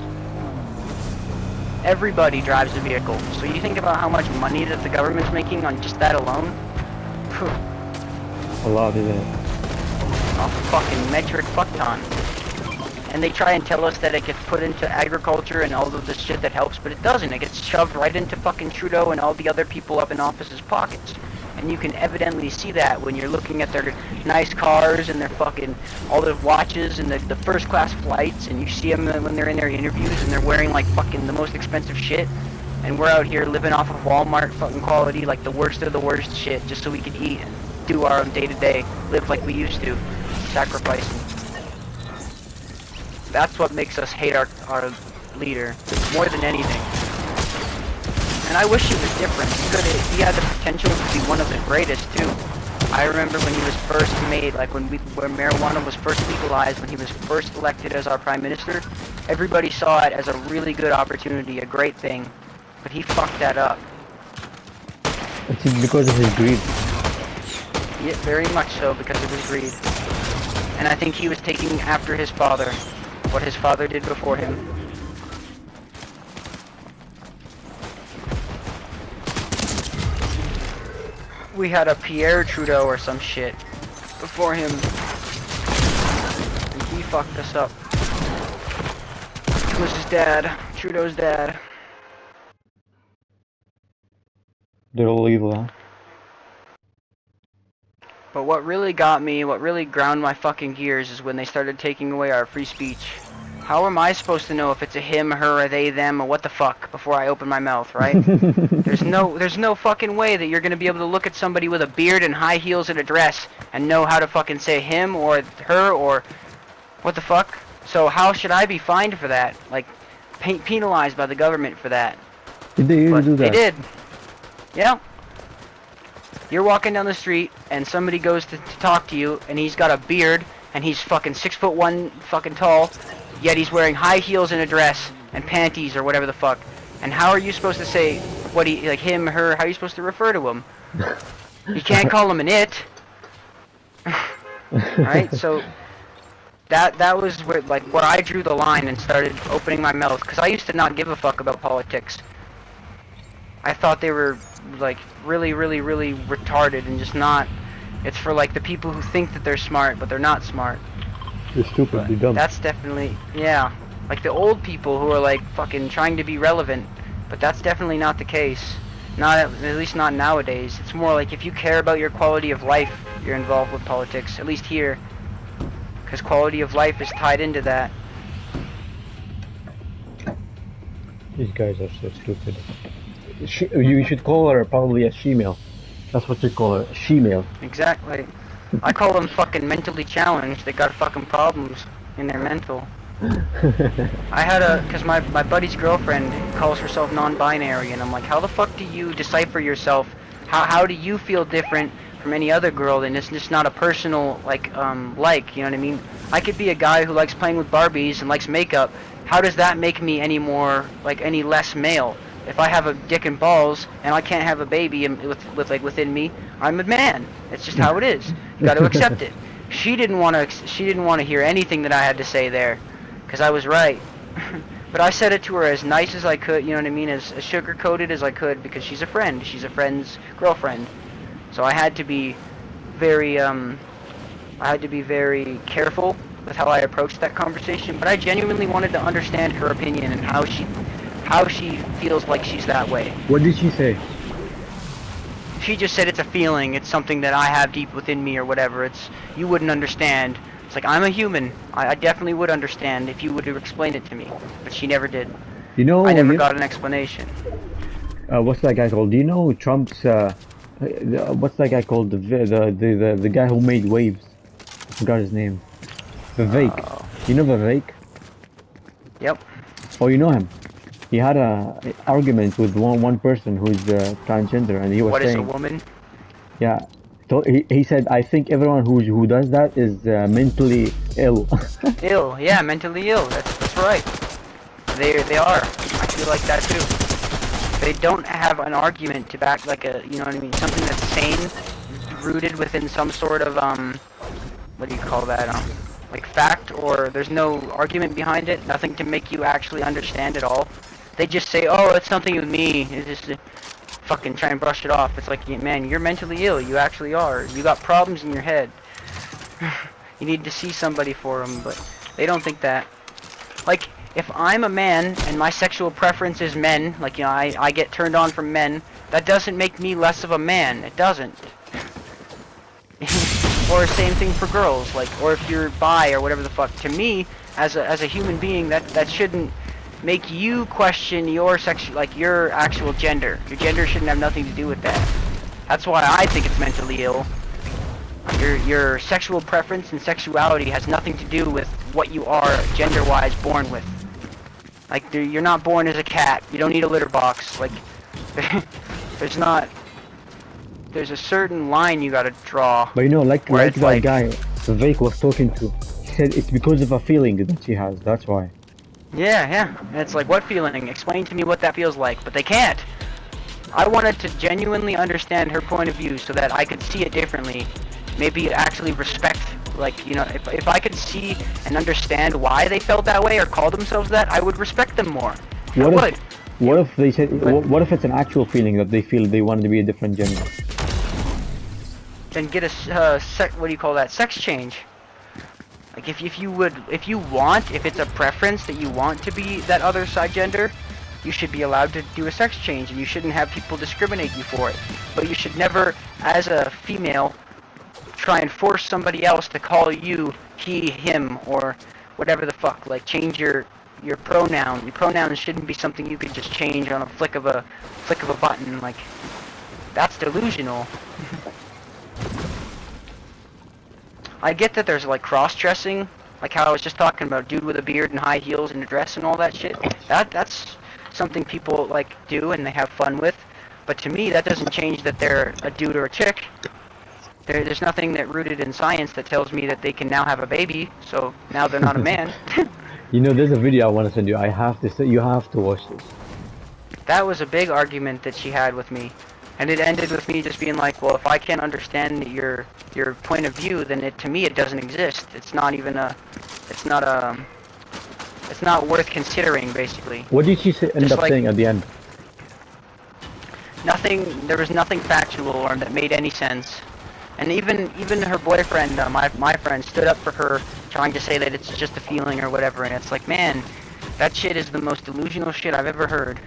Everybody drives a vehicle. So you think about how much money that the government's making on just that alone? A lot, isn't it? A fucking metric fuck ton. And they try and tell us that it gets put into agriculture and all of this shit that helps, but it doesn't. It gets shoved right into fucking Trudeau and all the other people up in office's pockets. And you can evidently see that when you're looking at their nice cars and their fucking, all their watches and the first class flights, and you see them when they're in their interviews and they're wearing like fucking the most expensive shit. And we're out here living off of Walmart fucking quality, like the worst of the worst shit, just so we can eat and do our own day-to-day, live like we used to, sacrificing. That's what makes us hate our leader, more than anything. And I wish he was different. He had the potential to be one of the greatest, too. I remember when he was first made, like when marijuana was first legalized, when he was first elected as our prime minister, everybody saw it as a really good opportunity, a great thing. But he fucked that up. It's because of his greed. Yeah, very much so, because of his greed. And I think he was taking after his father, what his father did before him. We had a Pierre Trudeau or some shit before him, and he fucked us up. It was his dad, Trudeau's dad. They're all evil, huh? But what really got me, what really ground my fucking gears is when they started taking away our free speech. How am I supposed to know if it's a him, her, or they, them, or what the fuck before I open my mouth, right? There's no fucking way that you're gonna be able to look at somebody with a beard and high heels and a dress and know how to fucking say him or her or what the fuck? So how should I be fined for that? Like, penalized by the government for that? Did they even do that? They did. Yeah. You're walking down the street and somebody goes to talk to you and he's got a beard and he's fucking 6'1" fucking tall, yet he's wearing high heels and a dress and panties or whatever the fuck. And how are you supposed to say what he, like him, her, how are you supposed to refer to him? You can't call him an it. Alright, so that was where, like, where I drew the line and started opening my mouth, because I used to not give a fuck about politics. I thought they were like really retarded and just not. It's for like the people who think that they're smart but they're not smart. They're stupid, they're dumb. That's definitely, yeah, like the old people who are like fucking trying to be relevant, but that's definitely not the case. Not at least not nowadays. It's more like if you care about your quality of life, you're involved with politics, at least here, because quality of life is tied into that. These guys are so stupid. You should call her probably a she-male. That's what you call her, she-male. Exactly. I call them fucking mentally challenged. They got fucking problems in their mental. I had because my buddy's girlfriend calls herself non-binary, and I'm like, how the fuck do you decipher yourself? How do you feel different from any other girl? And it's just not a personal, like, you know what I mean? I could be a guy who likes playing with Barbies and likes makeup. How does that make me any more, like, any less male? If I have a dick and balls and I can't have a baby within me, I'm a man. It's just how it is. You got to accept it. She didn't want to hear anything that I had to say there, because I was right. But I said it to her as nice as I could, you know what I mean, as sugar-coated as I could, because she's a friend. She's a friend's girlfriend. So I had to be very careful with how I approached that conversation. But I genuinely wanted to understand her opinion and how she feels like she's that way. What did she say? She just said it's a feeling, it's something that I have deep within me or whatever. You wouldn't understand. It's like, I'm a human. I definitely would understand if you would have explained it to me. But she never did. You know, I never got an explanation. what's that guy called? Do you know Trump's? What's that guy called? The guy who made waves. I forgot his name. Vivek. Uh, You know Vivek? yep. Oh, you know him. He had a argument with one person who's transgender, and he was What is a saying, woman? yeah. So he said, I think everyone who does that is mentally ill. Ill. Yeah, mentally ill. That's right. They are. I feel like that too. They don't have an argument to back like a, you know what I mean, something that's sane, rooted within some sort of what do you call that, like fact, or there's no argument behind it, nothing to make you actually understand at all. They just say, oh, it's something with me. It's just fucking try and brush it off. It's like, man, you're mentally ill. You actually are. You got problems in your head. You need to see somebody for them, but they don't think that. Like, if I'm a man and my sexual preference is men, like, you know, I get turned on from men, that doesn't make me less of a man. It doesn't. Or same thing for girls, like, or if you're bi or whatever the fuck. To me, as a human being, that shouldn't make you question your your actual gender. Your gender shouldn't have nothing to do with that. That's why I think it's mentally ill. Your sexual preference and sexuality has nothing to do with what you are gender-wise born with. Like, you're not born as a cat. You don't need a litter box. Like, there's a certain line you gotta draw. But you know, like where that guy Vivek was talking to, he said it's because of a feeling that she has. That's why. Yeah. And it's like, what feeling? Explain to me what that feels like. But they can't. I wanted to genuinely understand her point of view so that I could see it differently. Maybe actually respect, like, you know, if I could see and understand why they felt that way or call themselves that, I would respect them more. What if they said, what if it's an actual feeling that they feel they want to be a different gender? Then get a what do you call that? Sex change. Like, if it's a preference that you want to be that other side gender, you should be allowed to do a sex change, and you shouldn't have people discriminate you for it. But you should never, as a female, try and force somebody else to call you he, him, or whatever the fuck. Like, change your pronoun. Your pronouns shouldn't be something you could just change on a flick of a button. Like, that's delusional. I get that there's like cross-dressing, like how I was just talking about, dude with a beard and high heels and a dress and all that shit. That's something people like do and they have fun with. But to me, that doesn't change that they're a dude or a chick. There's nothing that rooted in science that tells me that they can now have a baby, so now they're not a man. You know, there's a video I want to send you. You have to watch this. That was a big argument that she had with me. And it ended with me just being like, well, if I can't understand your point of view, then to me it doesn't exist. It's not worth considering, basically. What did she end up saying at the end? There was nothing factual or that made any sense. And even her boyfriend, my friend, stood up for her, trying to say that it's just a feeling or whatever, and it's like, man, that shit is the most delusional shit I've ever heard.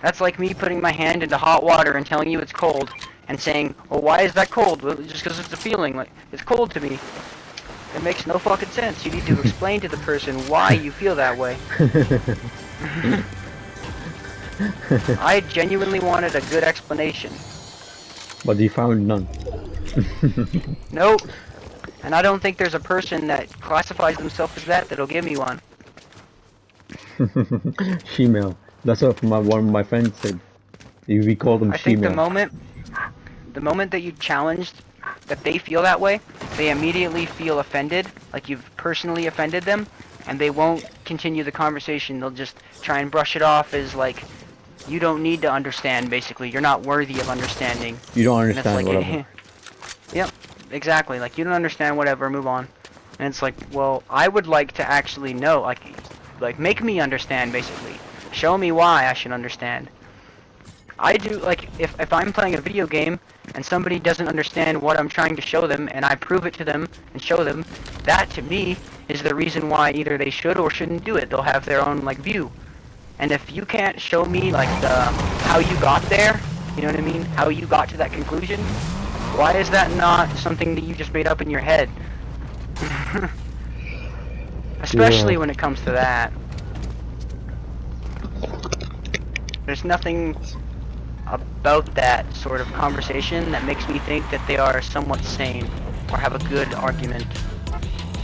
That's like me putting my hand into hot water and telling you it's cold, and saying, well, why is that cold? Well, just because it's a feeling. Like, it's cold to me. It makes no fucking sense. You need to explain to the person why you feel that way. I genuinely wanted a good explanation. But you found none. Nope. And I don't think there's a person that classifies themselves as that'll give me one. Female. That's what one of my friends said. We call them I female. think the moment that you challenged that they feel that way, they immediately feel offended, like you've personally offended them, and they won't continue the conversation. They'll just try and brush it off as like, you don't need to understand, basically. You're not worthy of understanding. You don't understand, like, whatever. Yep, exactly. Like, you don't understand, whatever, move on. And it's like, well, I would like to actually know, like make me understand, basically. Show me why I should understand. I do, like, if I'm playing a video game and somebody doesn't understand what I'm trying to show them and I prove it to them and show them, that to me is the reason why either they should or shouldn't do it. They'll have their own, like, view. And if you can't show me, like, how you got there, you know what I mean? How you got to that conclusion, why is that not something that you just made up in your head? Especially when it comes to that. There's nothing about that sort of conversation that makes me think that they are somewhat sane or have a good argument.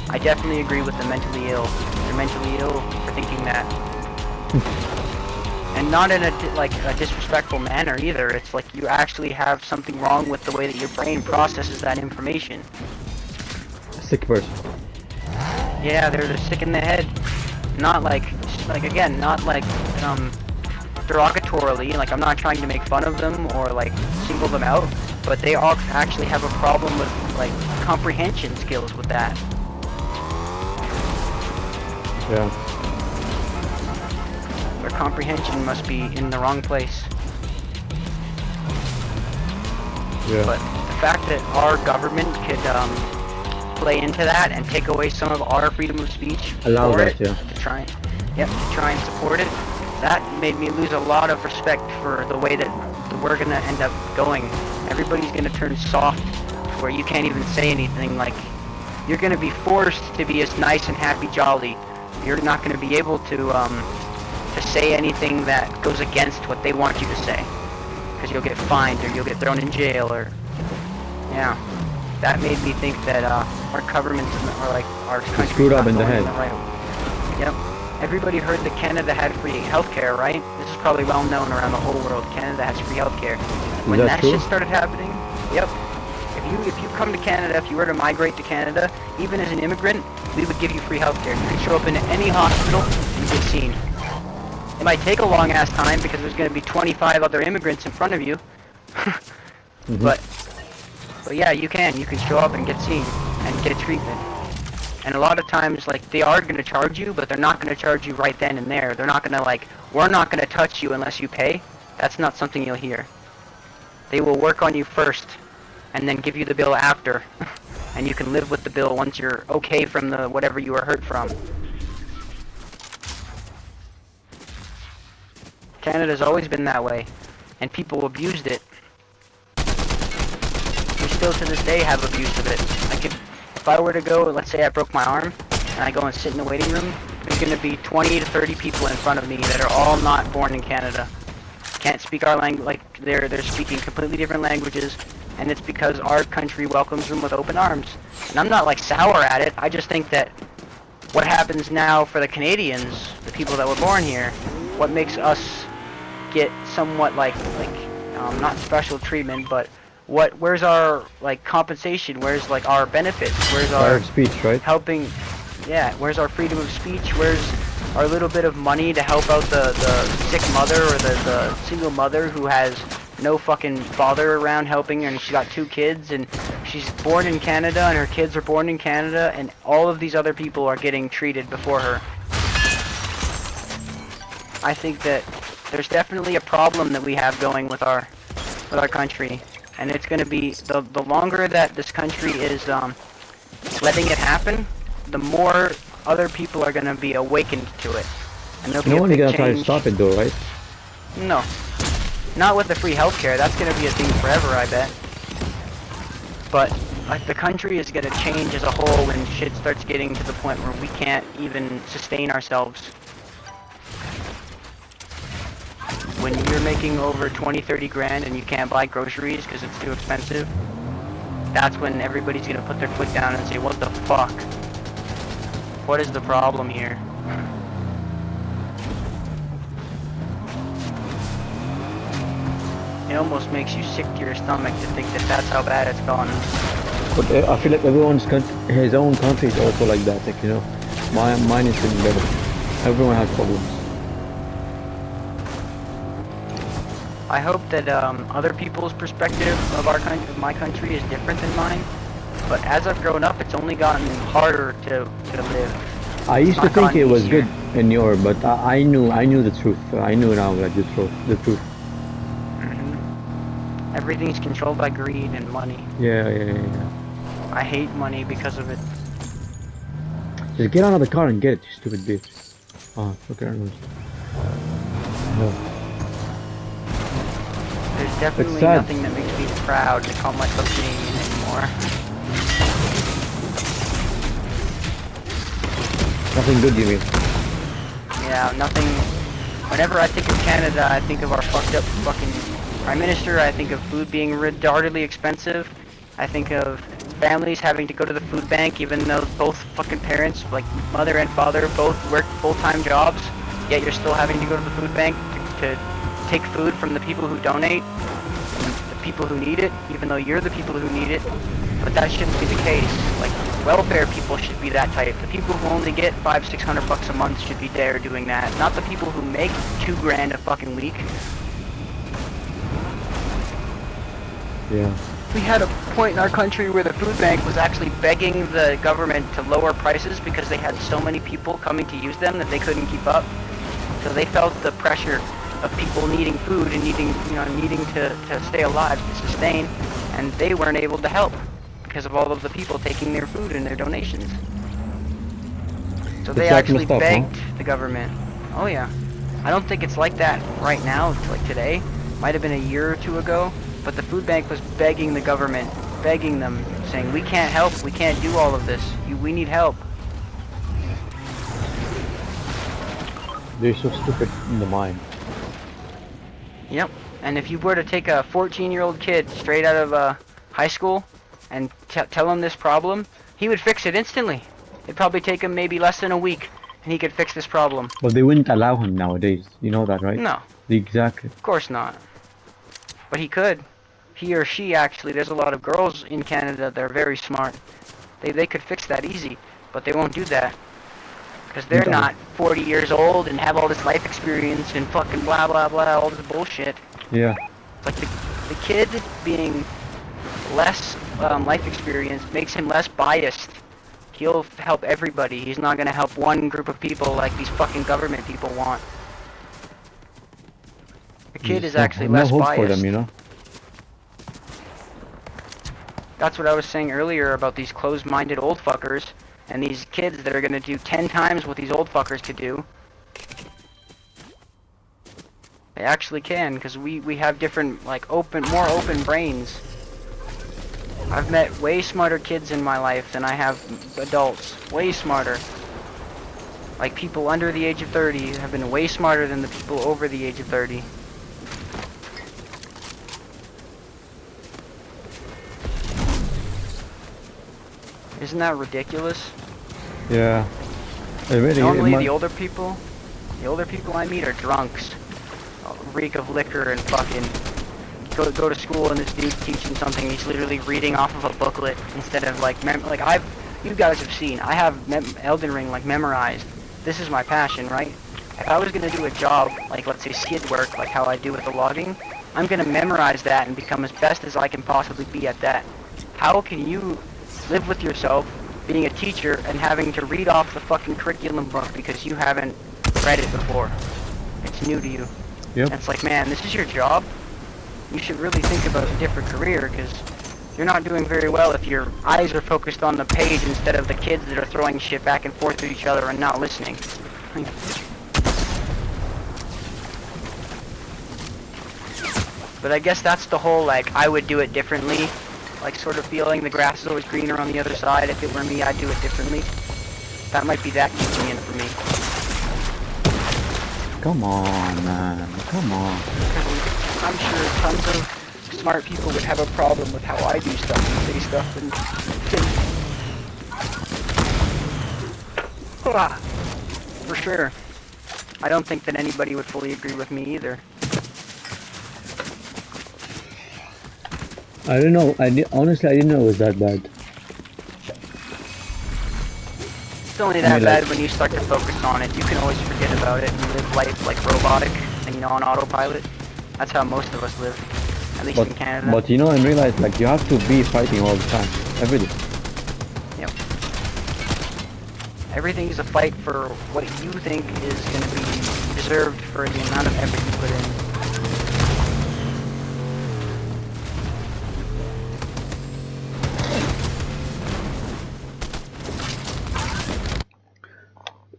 I definitely agree with the mentally ill. They're mentally ill for thinking that. And not in a disrespectful manner either. It's like you actually have something wrong with the way that your brain processes that information. A sick person. Yeah, they're sick in the head. Not like again, not like derogatorily. Like I'm not trying to make fun of them or like single them out, but they all actually have a problem with like comprehension skills with that. Yeah. Their comprehension must be in the wrong place. Yeah. But the fact that our government could play into that and take away some of our freedom of speech Allow for that, it, yeah. to try and support it, that made me lose a lot of respect for the way that we're gonna end up going. Everybody's gonna turn soft where you can't even say anything. Like you're gonna be forced to be as nice and happy jolly. You're not gonna be able to say anything that goes against what they want you to say, because you'll get fined or you'll get thrown in jail or yeah. That made me think that our governments or like our country screwed up in the head. Yep. Everybody heard that Canada had free healthcare, right? This is probably well known around the whole world. Canada has free healthcare. When that shit started happening, yep. If you come to Canada, if you were to migrate to Canada, even as an immigrant, we would give you free healthcare. You could show up in any hospital and get seen. It might take a long ass time because there's going to be 25 other immigrants in front of you. But yeah, you can show up and get seen and get treatment. And a lot of times, like, they are going to charge you, but they're not going to charge you right then and there. They're not going to, like, we're not going to touch you unless you pay. That's not something you'll hear. They will work on you first, and then give you the bill after. And you can live with the bill once you're okay from the whatever you were hurt from. Canada's always been that way, and people abused it. We still to this day have abuse of it. If I were to go, let's say I broke my arm, and I go and sit in the waiting room, there's going to be 20 to 30 people in front of me that are all not born in Canada. Can't speak our language, like they're speaking completely different languages, and it's because our country welcomes them with open arms. And I'm not like sour at it, I just think that what happens now for the Canadians, the people that were born here, what makes us get somewhat like not special treatment, but where's our like compensation? Where's like our benefits? Where's our speech, right? Helping? Yeah, where's our freedom of speech? Where's our little bit of money to help out the sick mother or the single mother who has no fucking father around helping her, and she's got 2 kids, and she's born in Canada, and her kids are born in Canada, and all of these other people are getting treated before her. I think that there's definitely a problem that we have going with our country, and it's going to be the longer that this country is letting it happen, the more other people are going to be awakened to it, and there'll be no one's gonna try to change. stop it though, right? No, not with the free healthcare. That's going to be a thing forever, I bet. But like the country is going to change as a whole when shit starts getting to the point where we can't even sustain ourselves. When you're making over 20-30 grand and you can't buy groceries because it's too expensive, that's when everybody's gonna put their foot down and say, what the fuck? What is the problem here? It almost makes you sick to your stomach to think that that's how bad it's gone. But I feel like his own country is also like that, like, you know. Mine is getting better. Everyone has problems. I hope that other people's perspective of my country is different than mine. But as I've grown up, it's only gotten harder to live. I used to think it was good in your, but I knew the truth. I knew now, like the truth. Everything's controlled by greed and money. Yeah. I hate money because of it. Just get out of the car and get it, you stupid bitch. Oh, look at her. No. There's definitely nothing that makes me proud to call myself Canadian anymore. Nothing good, you mean? Yeah, nothing Whenever I think of Canada, I think of our fucked up fucking Prime Minister, I think of food being retardedly expensive, I think of families having to go to the food bank even though both fucking parents, like mother and father, both work full-time jobs, yet you're still having to go to the food bank to take food from the people who donate, and the people who need it, even though you're the people who need it. But that shouldn't be the case. Like, welfare people should be that type. The people who only get $500-600 a month should be there doing that, not the people who make $2 grand a fucking week. Yeah. We had a point in our country where the food bank was actually begging the government to lower prices because they had so many people coming to use them that they couldn't keep up. So they felt the pressure of people needing food and needing to stay alive, to sustain, and they weren't able to help because of all of the people taking their food and their donations. So they actually begged the government. Oh yeah. I don't think it's like that right now, like today. Might have been a year or two ago, but the food bank was begging the government, begging them, saying, we can't help, we can't do all of this, we need help. They're so stupid in the mind. Yep, and if you were to take a 14-year-old kid straight out of high school and tell him this problem, he would fix it instantly. It'd probably take him maybe less than a week, and he could fix this problem. But they wouldn't allow him nowadays. You know that, right? No. Exactly. Of course not. But he could. He or she, actually. There's a lot of girls in Canada that are very smart. They could fix that easy, but they won't do that. Because they're not 40 years old and have all this life experience and fucking blah blah blah, all this bullshit. Yeah. Like the kid being less life experience makes him less biased. He'll help everybody. He's not gonna help one group of people like these fucking government people want. The kid is actually less hope biased. for them, you know? That's what I was saying earlier about these closed-minded old fuckers and these kids that are gonna do 10 times what these old fuckers could do. They actually can, because we have different, like, more open brains. I've met way smarter kids in my life than I have adults. Way smarter. Like, people under the age of 30 have been way smarter than the people over the age of 30. Isn't that ridiculous? Yeah. Really, Normally the older people I meet are drunks. Reek of liquor and fucking go to school and this dude's teaching something, he's literally reading off of a booklet instead of like you guys have seen, I have Elden Ring like memorized. This is my passion, right? If I was gonna do a job, like let's say skid work, like how I do with the logging, I'm gonna memorize that and become as best as I can possibly be at that. How can you live with yourself being a teacher and having to read off the fucking curriculum book because you haven't read it before? It's new to you. Yep. And it's like, man, this is your job? You should really think about a different career, because you're not doing very well if your eyes are focused on the page instead of the kids that are throwing shit back and forth to each other and not listening. But I guess that's the whole, like, I would do it differently, like, sort of feeling the grass is always greener on the other side. If it were me, I'd do it differently. That might be that kicking in for me. Come on, man. Come on. I'm sure tons of smart people would have a problem with how I do stuff and say stuff and for sure. I don't think that anybody would fully agree with me either. I don't know. Honestly, I didn't know it was that bad. It's only that bad when you start to focus on it. You can always forget about it and live life like robotic and, you know, on autopilot. That's how most of us live, at least in Canada. But you know, and realize, like, you have to be fighting all the time, every day. Yep. Everything is a fight for what you think is going to be deserved for the amount of effort you put in.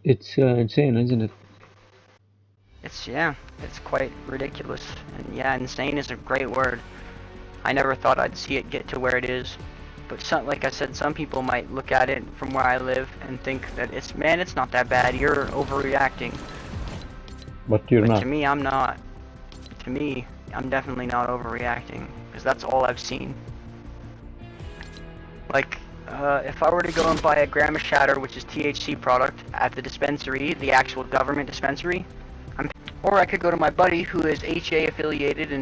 It's insane, isn't it? It's quite ridiculous. And yeah, insane is a great word. I never thought I'd see it get to where it is. But like I said, some people might look at it from where I live and think that it's not that bad, you're overreacting. But you're But not. to me, I'm not. To me, I'm definitely not overreacting, because that's all I've seen. Like, if I were to go and buy a gram of shatter, which is THC product, at the dispensary, the actual government dispensary, or I could go to my buddy who is HA affiliated and